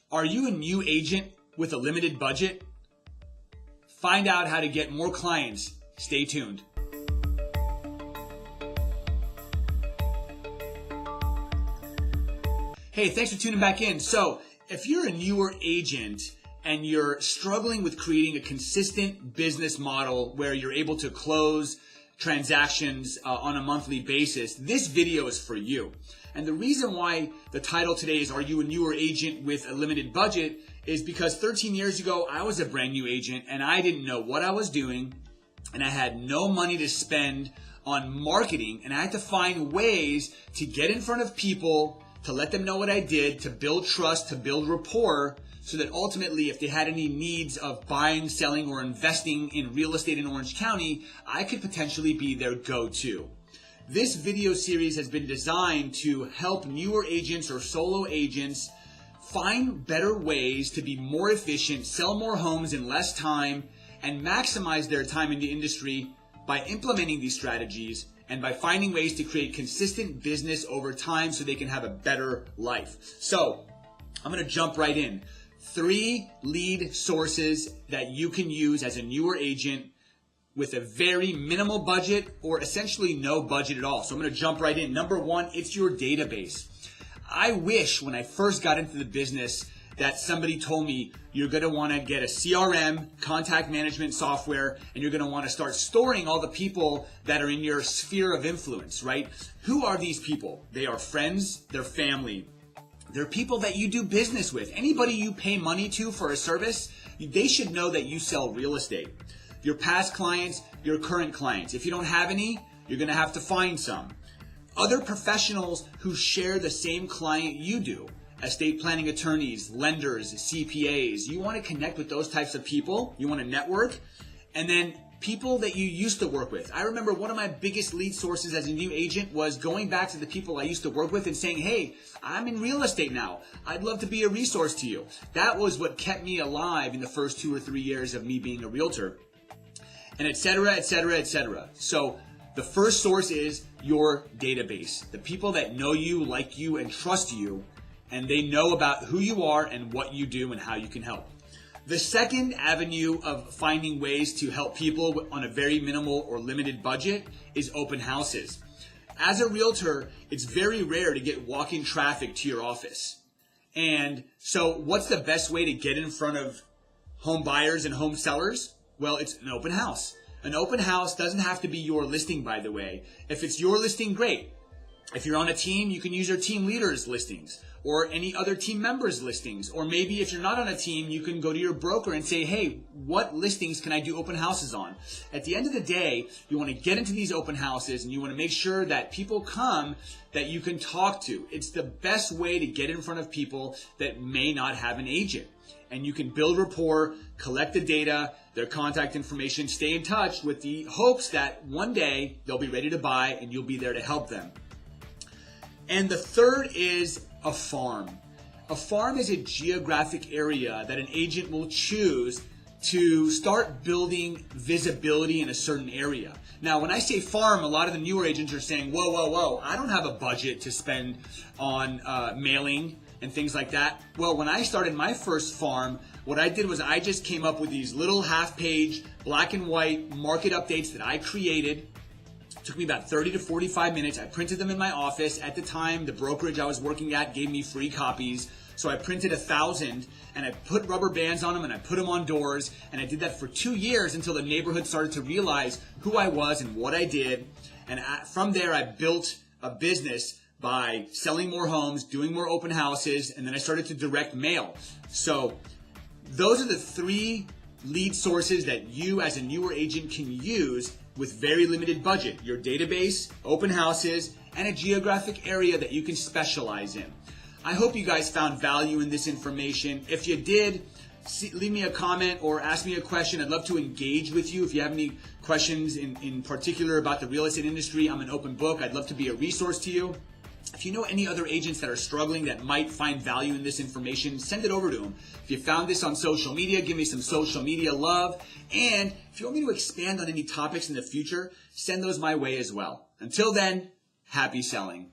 Are you a new agent with a limited budget? Find out how to get more clients. Stay tuned. Hey, thanks for tuning back in. So, if you're a newer agent and you're struggling with creating a consistent business model where you're able to close transactions on a monthly basis, this video is for you. And the reason why the title today is Are You a Newer Agent with a Limited Budget is because 13 years ago, I was a brand new agent and I didn't know what I was doing and I had no money to spend on marketing, and I had to find ways to get in front of people, to let them know what I did, to build trust, to build rapport, so that ultimately if they had any needs of buying, selling, or investing in real estate in Orange County, I could potentially be their go-to. This video series has been designed to help newer agents or solo agents find better ways to be more efficient, sell more homes in less time, and maximize their time in the industry by implementing these strategies and by finding ways to create consistent business over time so they can have a better life. So I'm going to jump right in. 3 lead sources that you can use as a newer agent with a very minimal budget or essentially no budget at all. So I'm going to jump right in. Number 1, it's your database. I wish when I first got into the business that somebody told me you're going to want to get a CRM, contact management software, and you're going to want to start storing all the people that are in your sphere of influence, right? Who are these people? They are friends, they're family. They're people that you do business with. Anybody you pay money to for a service, they should know that you sell real estate. Your past clients, your current clients. If you don't have any, you're going to have to find some. Other professionals who share the same client you do. Estate planning attorneys, lenders, CPAs. You want to connect with those types of people. You want to network. And then people that you used to work with. I remember one of my biggest lead sources as a new agent was going back to the people I used to work with and saying, hey, I'm in real estate now. I'd love to be a resource to you. That was what kept me alive in the first 2 or 3 years of me being a realtor. And et cetera, et cetera, et cetera. So the first source is your database. The people that know you, like you, and trust you, and they know about who you are and what you do and how you can help. The second avenue of finding ways to help people on a very minimal or limited budget is open houses. As a realtor, it's very rare to get walk-in traffic to your office. And so what's the best way to get in front of home buyers and home sellers? Well, it's an open house. An open house doesn't have to be your listing, by the way. If it's your listing, great. If you're on a team, you can use your team leader's listings or any other team members' listings. Or maybe if you're not on a team, you can go to your broker and say, hey, what listings can I do open houses on? At the end of the day, you want to get into these open houses and you want to make sure that people come that you can talk to. It's the best way to get in front of people that may not have an agent. And you can build rapport, collect the data, their contact information, stay in touch with the hopes that one day they'll be ready to buy and you'll be there to help them. And the third is a farm. A farm is a geographic area that an agent will choose to start building visibility in a certain area. Now, when I say farm, a lot of the newer agents are saying, whoa, whoa, whoa, I don't have a budget to spend on mailing and things like that. Well, when I started my first farm, what I did was I just came up with these little half-page black and white market updates that I created. It took me about 30 to 45 minutes. I printed them in my office. At the time, the brokerage I was working at gave me free copies. So I printed 1,000 and I put rubber bands on them and I put them on doors. And I did that for 2 years until the neighborhood started to realize who I was and what I did. And from there, I built a business by selling more homes, doing more open houses, and then I started to direct mail. So those are the 3 lead sources that you as a newer agent can use with very limited budget. Your database, open houses, and a geographic area that you can specialize in. I hope you guys found value in this information. If you did, leave me a comment or ask me a question. I'd love to engage with you. If you have any questions in particular about the real estate industry, I'm an open book. I'd love to be a resource to you. If you know any other agents that are struggling that might find value in this information, send it over to them. If you found this on social media, give me some social media love. And if you want me to expand on any topics in the future, send those my way as well. Until then, happy selling.